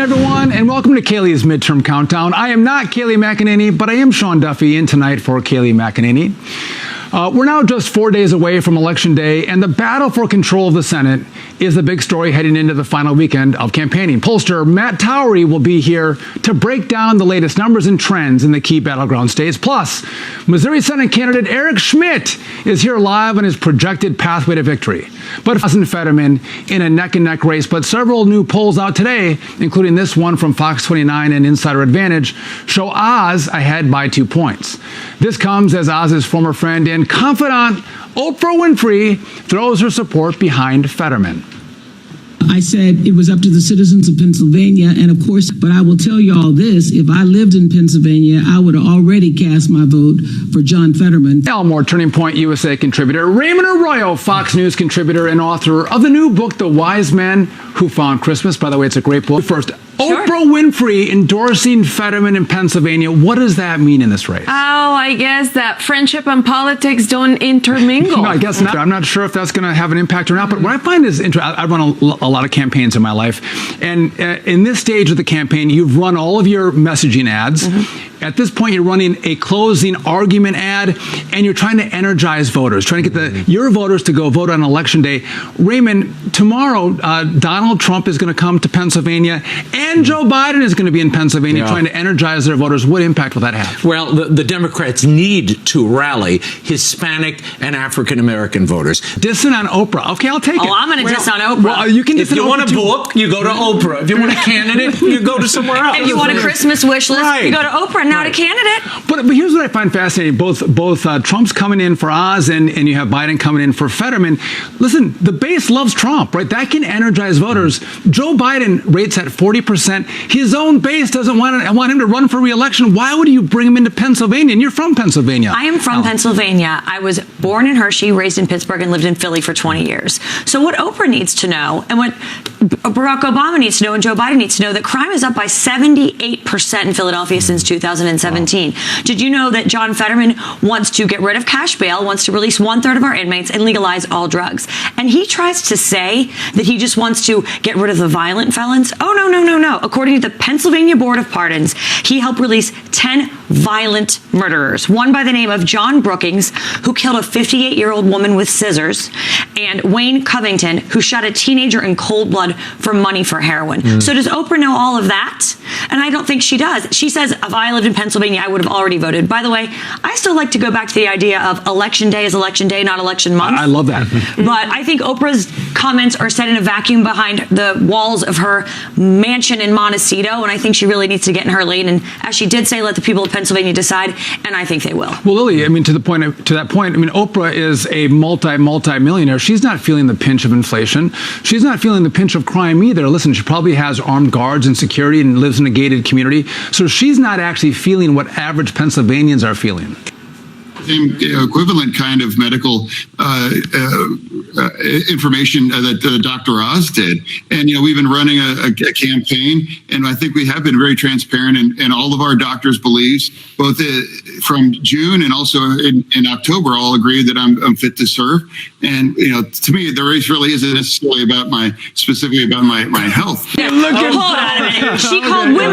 everyone, and welcome to Kaylee's Midterm Countdown. I am not Kaylee McEnany, but I am Sean Duffy in tonight for Kaylee McEnany. We're now just 4 days away from Election Day, and the battle for control of the Senate is the big story heading into the final weekend of campaigning. Pollster Matt Towery will be here to break down the latest numbers and trends in the key battleground states. Plus, Missouri Senate candidate Eric Schmidt is here live on his projected pathway to victory. But Oz and Fetterman in a neck-and-neck race, but several new polls out today, including this one from Fox 29 and Insider Advantage, show Oz ahead by 2 points. This comes as Oz's former friend and confidant Oprah Winfrey throws her support behind Fetterman. I said it was up to the citizens of Pennsylvania, and of course, but I will tell you all this, if I lived in Pennsylvania, I would have already cast my vote for John Fetterman. Elmore, Turning Point USA contributor, Raymond Arroyo, Fox News contributor and author of the new book, The Wise Men Who Found Christmas. By the way, it's a great book. First, Sure. Oprah Winfrey endorsing Fetterman in Pennsylvania. What does that mean in this race? Oh, I guess that friendship and politics don't intermingle. No, I guess not. I'm not sure if that's going to have an impact or not. But what I find is interesting. I run a lot of campaigns in my life. And in this stage of the campaign, you've run all of your messaging ads. At this point, you're running a closing argument ad, and you're trying to energize voters, trying to get your voters to go vote on Election Day. Raymond, tomorrow, Donald Trump is going to come to Pennsylvania, and Joe Biden is going to be in Pennsylvania trying to energize their voters. What impact will that have? Well, the Democrats need to rally Hispanic and African-American voters. Dissing on Oprah. Okay, I'll take it. Oh, I'm going to diss on Oprah. Well, you can diss If you on want Oprah a too. book, you go to Oprah. If you want a candidate, you go to somewhere else. If you want a Christmas wish list, Right. you go to Oprah, not a candidate. But here's what I find fascinating. Both Trump's coming in for Oz and you have Biden coming in for Fetterman. Listen, the base loves Trump, right? That can energize voters. Joe Biden rates at 40%. His own base doesn't want him to run for re-election. Why would you bring him into Pennsylvania? And you're from Pennsylvania. I am from Pennsylvania. I was born in Hershey, raised in Pittsburgh, and lived in Philly for 20 years. So what Oprah needs to know, and what Barack Obama needs to know, and Joe Biden needs to know, that crime is up by 78% in Philadelphia since 2017. Did you know that John Fetterman wants to get rid of cash bail, wants to release 1/3 of our inmates, and legalize all drugs? And he tries to say that he just wants to get rid of the violent felons. Oh, no, no, no, no. According to the Pennsylvania Board of Pardons, he helped release 10 violent murderers. One by the name of John Brookings, who killed a 58-year-old woman with scissors, and Wayne Covington, who shot a teenager in cold blood for money for heroin. So does Oprah know all of that? And I don't think she does. She says, if I lived in Pennsylvania, I would have already voted. By the way, I still like to go back to the idea of Election Day is Election Day, not Election Month. I love that. But I think Oprah's comments are set in a vacuum behind the walls of her mansion in Montecito, and I think she really needs to get in her lane. And as she did say, let the people of Pennsylvania decide, and I think they will. Well, Lily, I mean, to that point, I mean, Oprah is a multi-millionaire. She's not feeling the pinch of inflation. She's not feeling the pinch of crime either. Listen, she probably has armed guards and security and lives in a gated community. So she's not actually feeling what average Pennsylvanians are feeling. Same equivalent kind of medical information that Dr. Oz did. And, we've been running a campaign, and I think we have been very transparent, and all of our doctors' beliefs, both from June and also in October, all agree that I'm fit to serve. And, to me, the race really isn't necessarily about specifically about my health. Yeah, hold on a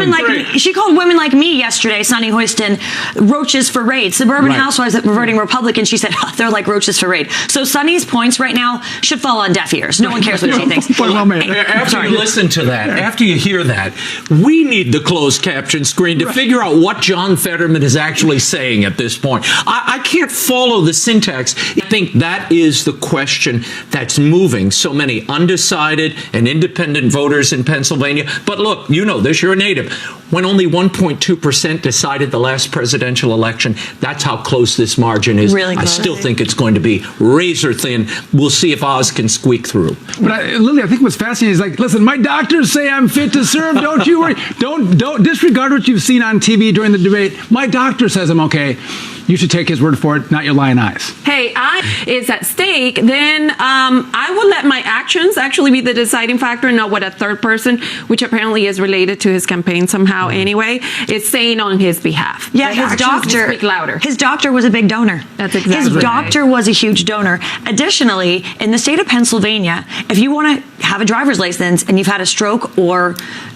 minute. She called women like me yesterday, Sunny Houston, roaches for raid. Suburban housewives that were voting Republican, she said, they're like roaches for raid. So Sunny's points right now should fall on deaf ears. No one cares what she thinks. After you listen to that, after you hear that, we need the closed caption screen to figure out what John Fetterman is actually saying at this point. I can't follow the syntax. I think that is the question that's moving so many undecided and independent voters in Pennsylvania. But look, you know this, you're a native. When only 1.2% decided the last presidential election, that's how close this margin is. Really I close. still think it's going to be razor thin. We'll see if Oz can squeak through. But Lily, I think what's fascinating is like, listen, my doctors say I'm fit to serve. Don't you worry. Don't disregard what you've seen on TV during the debate. My doctor says I'm okay. You should take his word for it, not your lying eyes. Hey, is at stake, then I will let my actions actually be the deciding factor, not what a third person, which apparently is related to his campaign somehow anyway, is saying on his behalf. Yeah, The his actions doctor. speak louder. His doctor was a big donor. That's exactly His right. doctor was a huge donor. Additionally, in the state of Pennsylvania, if you want to have a driver's license and you've had a stroke or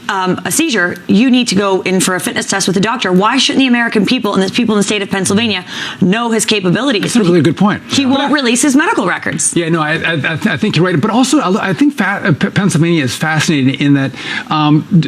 a seizure, you need to go in for a fitness test with a doctor. Why shouldn't the American people and the people in the state of Pennsylvania know his capabilities? That's a really good point. He won't release his medical records. Yeah, no, I think you're right. But also, I think Pennsylvania is fascinating in that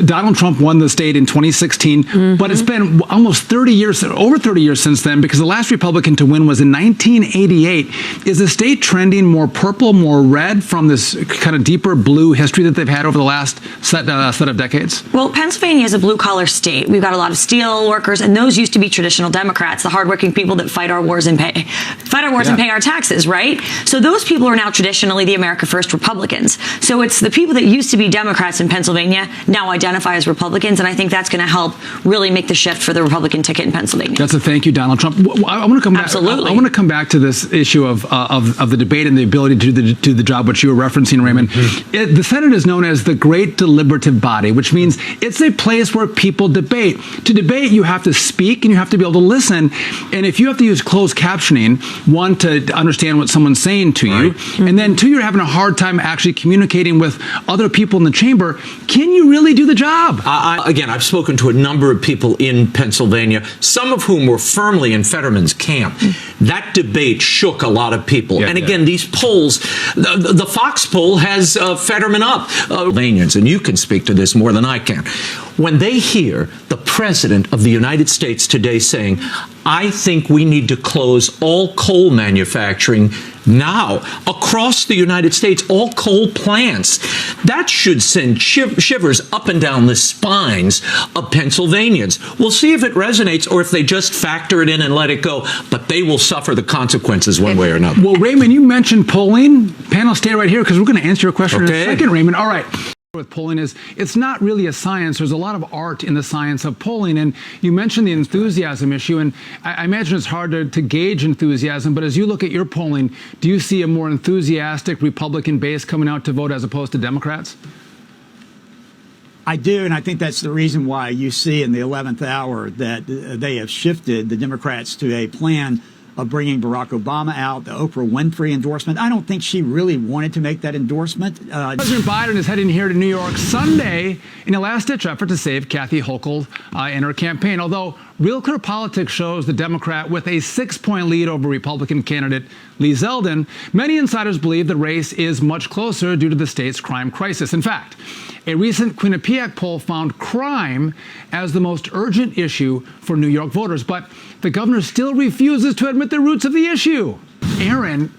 Donald Trump won the state in 2016, but it's been almost 30 years, over 30 years since then, because the last Republican to win was in 1988. Is the state trending more purple, more red from this kind of deeper blue history that they've had over the last set of decades? Well, Pennsylvania is a blue-collar state. We've got a lot of steel workers, and those used to be traditional Democrats, the hardworking people that fight our wars and pay our taxes, right? So those people are now traditionally the America First Republicans. So it's the people that used to be Democrats in Pennsylvania now identify as Republicans, and I think that's going to help really make the shift for the Republican ticket in Pennsylvania. That's a thank you, Donald Trump. I want to come back. Absolutely. I want to come back to this issue of the debate and the ability to do the job, which you were referencing, Raymond. The Senate is known as the great deliberative body, which means it's a place where people debate. To debate, you have to speak and you have to be able to listen. And if you have to use closed captioning, one, to understand what someone's saying to you, and then two, you're having a hard time actually communicating with other people in the chamber, can you really do the job? Again, I've spoken to a number of people in Pennsylvania, some of whom were firmly in Fetterman's camp. That debate shook a lot of people. And again, these polls, the Fox poll has Fetterman up. And you can speak to this more than I can. When they hear the President of the United States today saying, I think we need to close all coal manufacturing now across the United States, all coal plants, that should send shivers up and down the spines of Pennsylvanians. We'll see if it resonates or if they just factor it in and let it go, but they will suffer the consequences one way or another. Well, Raymond, you mentioned polling. Panel, stay right here because we're going to answer your question in a second, Raymond. All right. With polling is it's not really a science. There's a lot of art in the science of polling, and you mentioned the enthusiasm issue, and I imagine it's hard to gauge enthusiasm, but as you look at your polling, do you see a more enthusiastic Republican base coming out to vote as opposed to Democrats? I do, and I think that's the reason why you see in the 11th hour that they have shifted the Democrats to a plan of bringing Barack Obama out, the Oprah Winfrey endorsement. I don't think she really wanted to make that endorsement. President Biden is heading here to New York Sunday in a last-ditch effort to save Kathy Hochul in her campaign, although Real Clear Politics shows the Democrat with a 6-point lead over Republican candidate Lee Zeldin. Many insiders believe the race is much closer due to the state's crime crisis. In fact, a recent Quinnipiac poll found crime as the most urgent issue for New York voters, but the governor still refuses to admit the roots of the issue. Erin,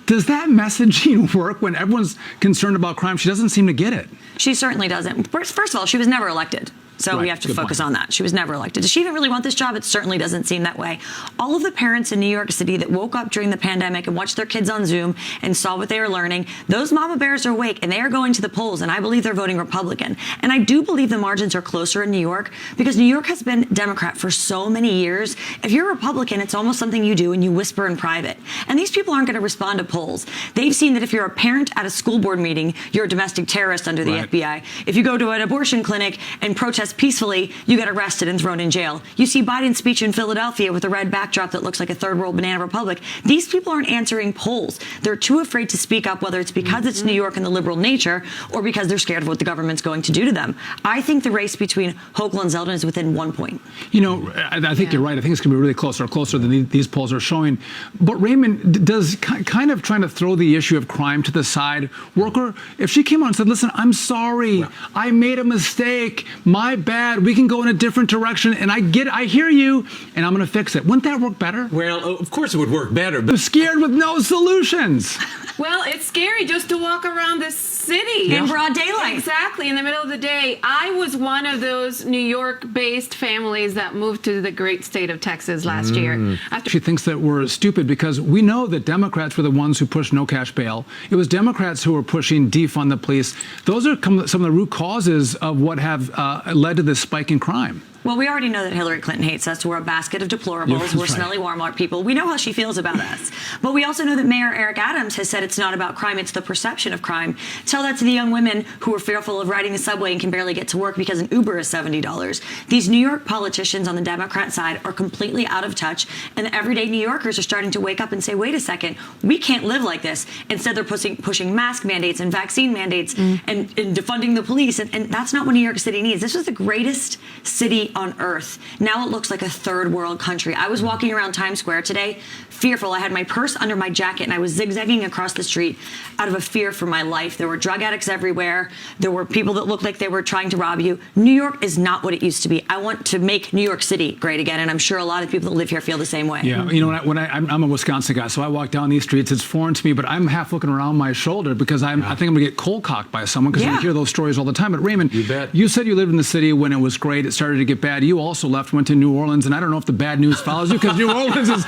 does that messaging work when everyone's concerned about crime? She doesn't seem to get it. She certainly doesn't. First of all, she was never elected. So we have to focus on that. She was never elected. Does she even really want this job? It certainly doesn't seem that way. All of the parents in New York City that woke up during the pandemic and watched their kids on Zoom and saw what they were learning, those mama bears are awake and they are going to the polls, and I believe they're voting Republican. And I do believe the margins are closer in New York because New York has been Democrat for so many years. If you're a Republican, it's almost something you do and you whisper in private. And these people aren't going to respond to polls. They've seen that if you're a parent at a school board meeting, you're a domestic terrorist under the FBI. If you go to an abortion clinic and protest peacefully, you get arrested and thrown in jail. You see Biden's speech in Philadelphia with a red backdrop that looks like a third world banana republic. These people aren't answering polls. They're too afraid to speak up, whether it's because it's New York and the liberal nature or because they're scared of what the government's going to do to them. I think the race between Hochul and Zeldin is within 1 point. You know, I think you're right. I think it's going to be really closer than these polls are showing. But Raymond, does kind of trying to throw the issue of crime to the side work? Or if she came on and said, listen, I'm sorry, I made a mistake, my bad, we can go in a different direction, and I hear you, and I'm going to fix it. Wouldn't that work better? Well, of course it would work better. But I'm scared with no solutions. Well, it's scary just to walk around this city. In broad daylight. Exactly, in the middle of the day. I was one of those New York-based families that moved to the great state of Texas last year. She thinks that we're stupid because we know that Democrats were the ones who pushed no cash bail. It was Democrats who were pushing defund the police. Those are some of the root causes of what have led to this spike in crime. Well, we already know that Hillary Clinton hates us. We're a basket of deplorables. We're smelly Walmart people. We know how she feels about us. But we also know that Mayor Eric Adams has said it's not about crime, it's the perception of crime. Tell that to the young women who are fearful of riding the subway and can barely get to work because an Uber is $70. These New York politicians on the Democrat side are completely out of touch, and the everyday New Yorkers are starting to wake up and say, wait a second, we can't live like this. Instead, they're pushing mask mandates and vaccine mandates and defunding the police, and that's not what New York City needs. This was the greatest city on earth. Now it looks like a third world country. I was walking around Times Square today, fearful. I had my purse under my jacket and I was zigzagging across the street out of a fear for my life. There were drug addicts everywhere. There were people that looked like they were trying to rob you. New York is not what it used to be. I want to make New York City great again, and I'm sure a lot of people that live here feel the same way. Yeah, you know, I'm a Wisconsin guy, so I walk down these streets. It's foreign to me, but I'm half looking around my shoulder because I think I'm going to get cold cocked by someone because I hear those stories all the time. But Raymond, you said you lived in the city when it was great. It started to get bad. You also left, went to New Orleans, and I don't know if the bad news follows you because New Orleans is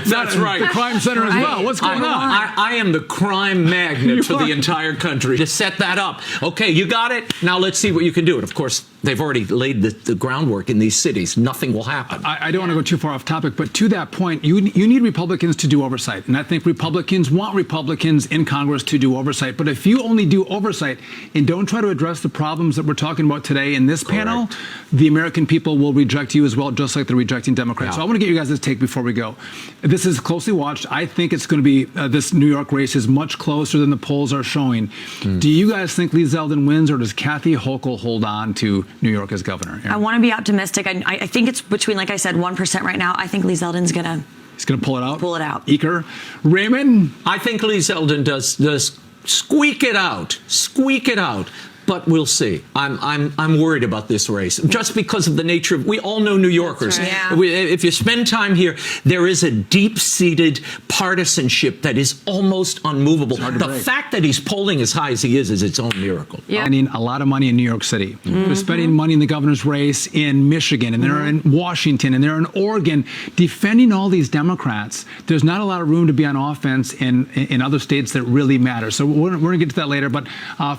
that's right, the crime center as well. What's going on? I am the crime magnet for the entire country to set that up. Okay, you got it. Now let's see what you can do. And of course, they've already laid the groundwork in these cities. Nothing will happen. I don't want to go too far off topic, but to that point, you need Republicans to do oversight. And I think Republicans want Republicans in Congress to do oversight. But if you only do oversight and don't try to address the problems that we're talking about today in this panel, the American people will reject you as well, just like they're rejecting Democrats. So I want to get you guys this take before we go. This is closely watched. I think it's going to be, this New York race is much closer than the polls are showing. Do you guys think Lee Zeldin wins, or does Kathy Hochul hold on to New York as governor? Erin? I want to be optimistic. I think it's between, like I said, 1% right now. I think Lee Zeldin's going to... He's going to pull it out? Pull it out. Eker? Raymond? I think Lee Zeldin does squeak it out. Squeak it out. But we'll see. I'm worried about this race just because of the nature of. We all know New Yorkers. Right. Yeah. If you spend time here, there is a deep-seated partisanship that is almost unmovable. The fact that he's polling as high as he is its own miracle. Yeah. Spending a lot of money in New York City. They're spending money in the governor's race in Michigan, and they're in Washington, and they're in Oregon, defending all these Democrats. There's not a lot of room to be on offense in other states that really matter. So we're going to get to that later. But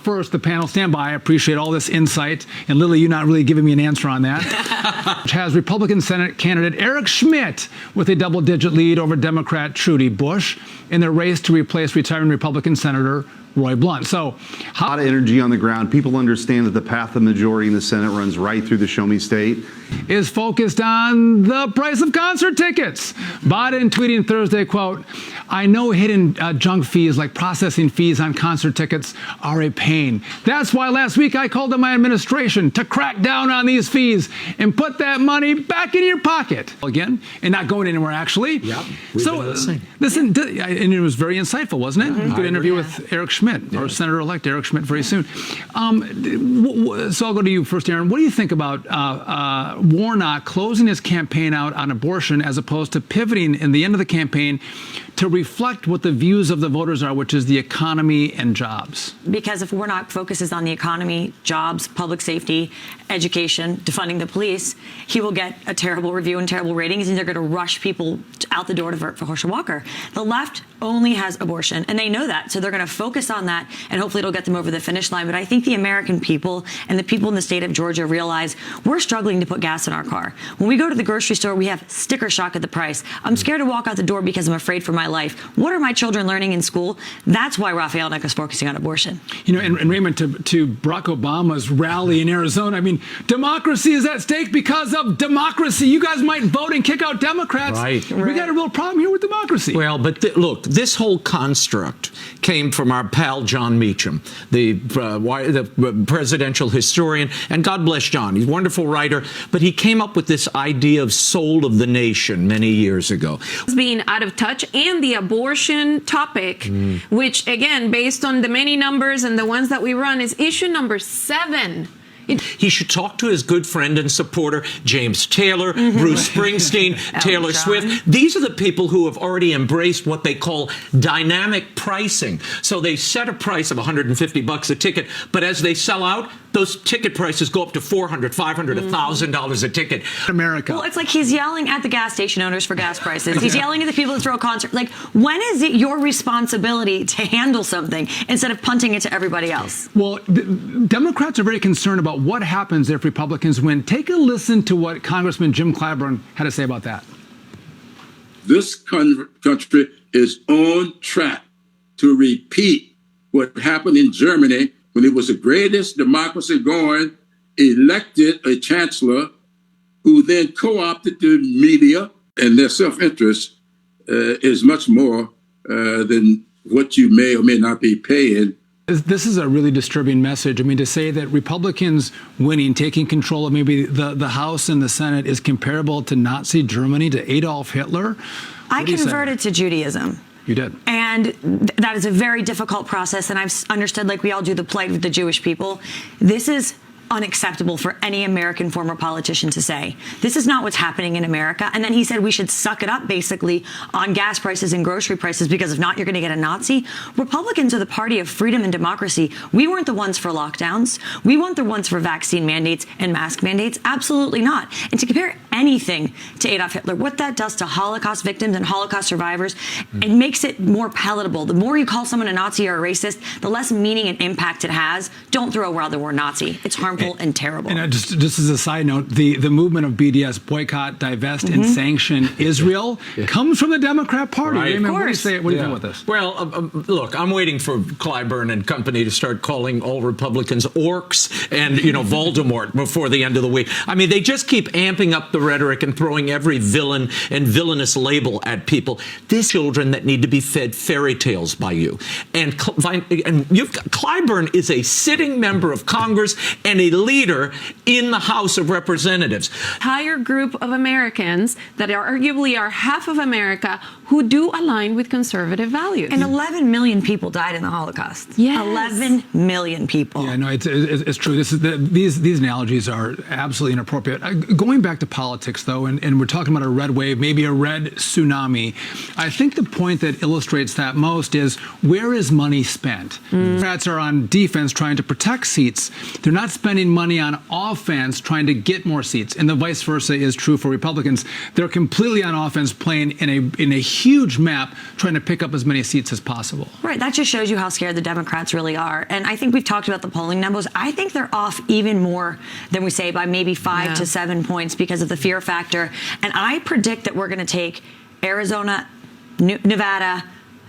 first, the panel, stand by. I appreciate all this insight. And Lily, you're not really giving me an answer on that. Which has Republican Senate candidate Eric Schmidt with a double-digit lead over Democrat Trudy Bush in their race to replace retiring Republican Senator Roy Blunt. So, a lot of energy on the ground. People understand that the path of the majority in the Senate runs right through the Show Me State. Is focused on the price of concert tickets. Biden tweeting Thursday, quote, I know hidden junk fees like processing fees on concert tickets are a pain. That's why last week I called on my administration to crack down on these fees and put that money back in your pocket. Again, and not going anywhere, actually. Yep. So, listen, and it was very insightful, wasn't it? Good interview with Eric Schmidt, or Senator-elect Eric Schmidt very soon. So I'll go to you first, Erin. What do you think about Warnock closing his campaign out on abortion as opposed to pivoting in the end of the campaign to reflect what the views of the voters are, which is the economy and jobs? Because if Warnock focuses on the economy, jobs, public safety, education, defunding the police, he will get a terrible review and terrible ratings, and they're going to rush people out the door to vote for Herschel Walker. The left only has abortion, and they know that, so they're going to focus on that, and hopefully it'll get them over the finish line. But I think the American people and the people in the state of Georgia realize we're struggling to put gas in our car. When we go to the grocery store, we have sticker shock at the price. I'm scared to walk out the door because I'm afraid for my life. What are my children learning in school? That's why Raphael Nick is focusing on abortion. You know, and Raymond, to Barack Obama's rally in Arizona, I mean, democracy is at stake because of democracy. You guys might vote and kick out Democrats. Right. We got a real problem here with democracy. Well, but look, this whole construct came from our pal John Meacham, the presidential historian, and God bless John. He's a wonderful writer, but he came up with this idea of soul of the nation many years ago. Being out of touch, and the abortion topic, which again, based on the many numbers and the ones that we run, is issue number 7. He should talk to his good friend and supporter, James Taylor, Bruce Springsteen, Taylor Swift. These are the people who have already embraced what they call dynamic pricing. So they set a price of $150 a ticket, but as they sell out, those ticket prices go up to $400, $500, $1,000 a ticket. America. Well, it's like he's yelling at the gas station owners for gas prices. He's yelling at the people that throw a concert. Like, when is it your responsibility to handle something instead of punting it to everybody else? Well, Democrats are very concerned about what happens if Republicans win. Take a listen to what Congressman Jim Clyburn had to say about that. This country is on track to repeat what happened in Germany when it was the greatest democracy going, elected a chancellor who then co-opted the media, and their self-interest is much more than what you may or may not be paying. This is a really disturbing message. I mean, to say that Republicans winning, taking control of maybe the House and the Senate is comparable to Nazi Germany, to Adolf Hitler. I converted to Judaism. You did. And that is a very difficult process. And I've understood, like we all do, the plight of the Jewish people. This is unacceptable for any American former politician to say. This is not what's happening in America. And then he said we should suck it up, basically, on gas prices and grocery prices, because if not, you're going to get a Nazi. Republicans are the party of freedom and democracy. We weren't the ones for lockdowns. We weren't the ones for vaccine mandates and mask mandates. Absolutely not. And to compare anything to Adolf Hitler, what that does to Holocaust victims and Holocaust survivors, it makes it more palatable. The more you call someone a Nazi or a racist, the less meaning and impact it has. Don't throw around the word Nazi. It's harmful and terrible. And just as a side note, the movement of BDS, boycott, divest, and sanction Israel, comes from the Democrat Party. Right. Raymond, Of what do you course. say? What do you think about this? Well, look, I'm waiting for Clyburn and company to start calling all Republicans orcs and, Voldemort before the end of the week. I mean, they just keep amping up the rhetoric and throwing every villain and villainous label at people. These children that need to be fed fairy tales by you. And Clyburn is a sitting member of Congress and a leader in the House of Representatives. Entire group of Americans that are arguably are half of America who do align with conservative values. And 11 million people died in the Holocaust. Yes. 11 million people. Yeah, no, it's true. These analogies are absolutely inappropriate. Going back to politics, though, and we're talking about a red wave, maybe a red tsunami, I think the point that illustrates that most is, where is money spent? Democrats are on defense trying to protect seats. They're not spending money on offense trying to get more seats, and the vice versa is true for Republicans. They're completely on offense, playing in a huge map, trying to pick up as many seats as possible. Right. That just shows you how scared the Democrats really are. And I think we've talked about the polling numbers. I think they're off even more than we say, by maybe 5 to 7 points, because of the fear factor. And I predict that we're going to take Arizona, Nevada,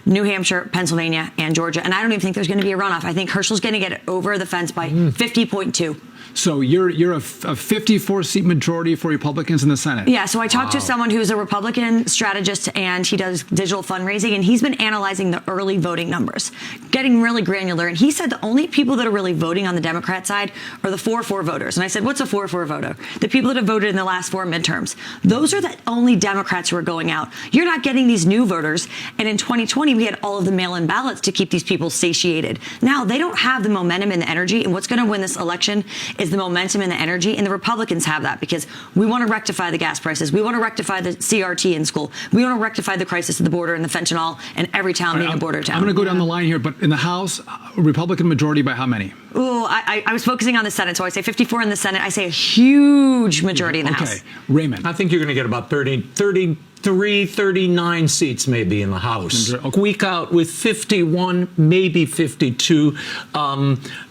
New Hampshire, Pennsylvania, and Georgia. And I don't even think there's going to be a runoff. I think Herschel's going to get it over the fence by 50.2. So you're a 54-seat majority for Republicans in the Senate. Yeah, so I talked to someone who's a Republican strategist, and he does digital fundraising, and he's been analyzing the early voting numbers, getting really granular. And he said the only people that are really voting on the Democrat side are the 4-4 voters. And I said, what's a 4-4 voter? The people that have voted in the last 4 midterms. Those are the only Democrats who are going out. You're not getting these new voters. And in 2020, we had all of the mail-in ballots to keep these people satiated. Now, they don't have the momentum and the energy, and what's going to win this election is the momentum and the energy, and the Republicans have that, because we want to rectify the gas prices. We want to rectify the CRT in school. We want to rectify the crisis at the border and the fentanyl in every town being a border town. I'm going to go down the line here, but in the House, Republican majority by how many? Ooh, I was focusing on the Senate, so I say 54 in the Senate. I say a huge majority in the House. Okay, Raymond. I think you're going to get about 33, 39 seats maybe in the House. Squeak out with 51, maybe 52.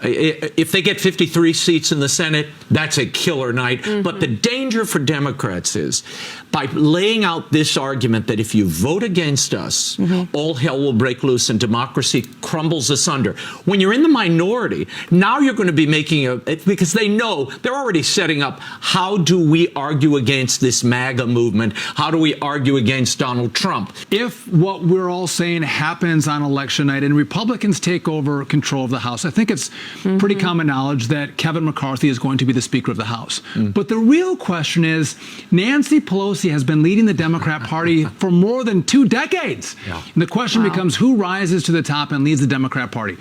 If they get 53 seats in the Senate, that's a killer night. But the danger for Democrats is, by laying out this argument that if you vote against us, all hell will break loose and democracy crumbles asunder. When you're in the minority, now you're going to be making because they know they're already setting up, how do we argue against this MAGA movement? How do we argue against Donald Trump? If what we're all saying happens on election night and Republicans take over control of the House, I think it's pretty common knowledge that Kevin McCarthy is going to be the Speaker of the House. But the real question is, Nancy Pelosi has been leading the Democrat Party for more than 2 decades. And the question becomes, who rises to the top and leads the Democrat Party?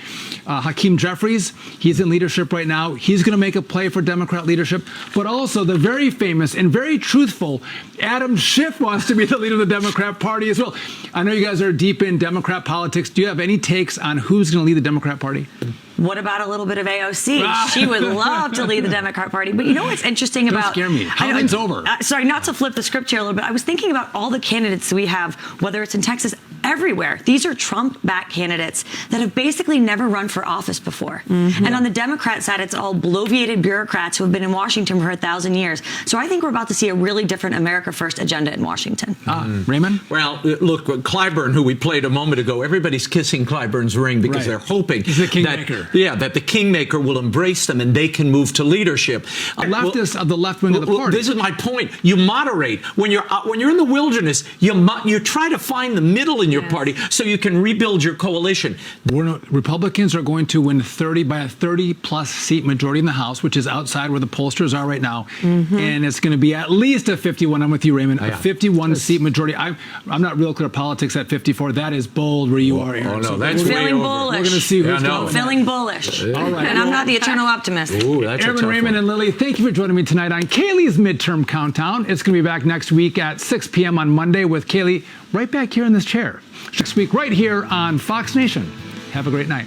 Hakeem Jeffries, he's in leadership right now. He's going to make a play for Democrat leadership. But also the very famous and very truthful Adam Schiff wants to be the leader of the Democrat Party as well. I know you guys are deep in Democrat politics. Do you have any takes on who's going to lead the Democrat Party? What about a little bit of AOC? She would love to lead the Democrat Party. But you know what's interesting Don't about... scare me. Halloween's over. Sorry, not to flip the script here a little bit. I was thinking about all the candidates we have, whether it's in Texas, everywhere. These are Trump-backed candidates that have basically never run for office before. And on the Democrat side, it's all bloviated bureaucrats who have been in Washington for 1,000 years. So I think we're about to see a really different America First agenda in Washington. Raymond? Well, look, Clyburn, who we played a moment ago, everybody's kissing Clyburn's ring because they're hoping He's the kingmaker. that the kingmaker will embrace them and they can move to leadership. Leftists of the left wing of the party. This is my point. You moderate when you're in the wilderness. You try to find the middle in your party so you can rebuild your coalition. Republicans are going to win 30 by a 30-plus seat majority in the House, which is outside where the pollsters are right now, and it's going to be at least a 51. I'm with you, Raymond. A 51-seat majority. I'm not real clear politics at 54. That is bold where you are, Aaron. Oh no, So that's we're way Feeling over. bullish. We're going to see who's going. Feeling bullish. All right. And I'm not the eternal optimist. Ooh, that's a Aaron, tough Raymond, one. and Lily, thank you for joining me tonight on Kaylee's Midterm Countdown. It's going to be back next week at 6 p.m. on Monday with Kaylee right back here in this chair. Next week, right here on Fox Nation. Have a great night.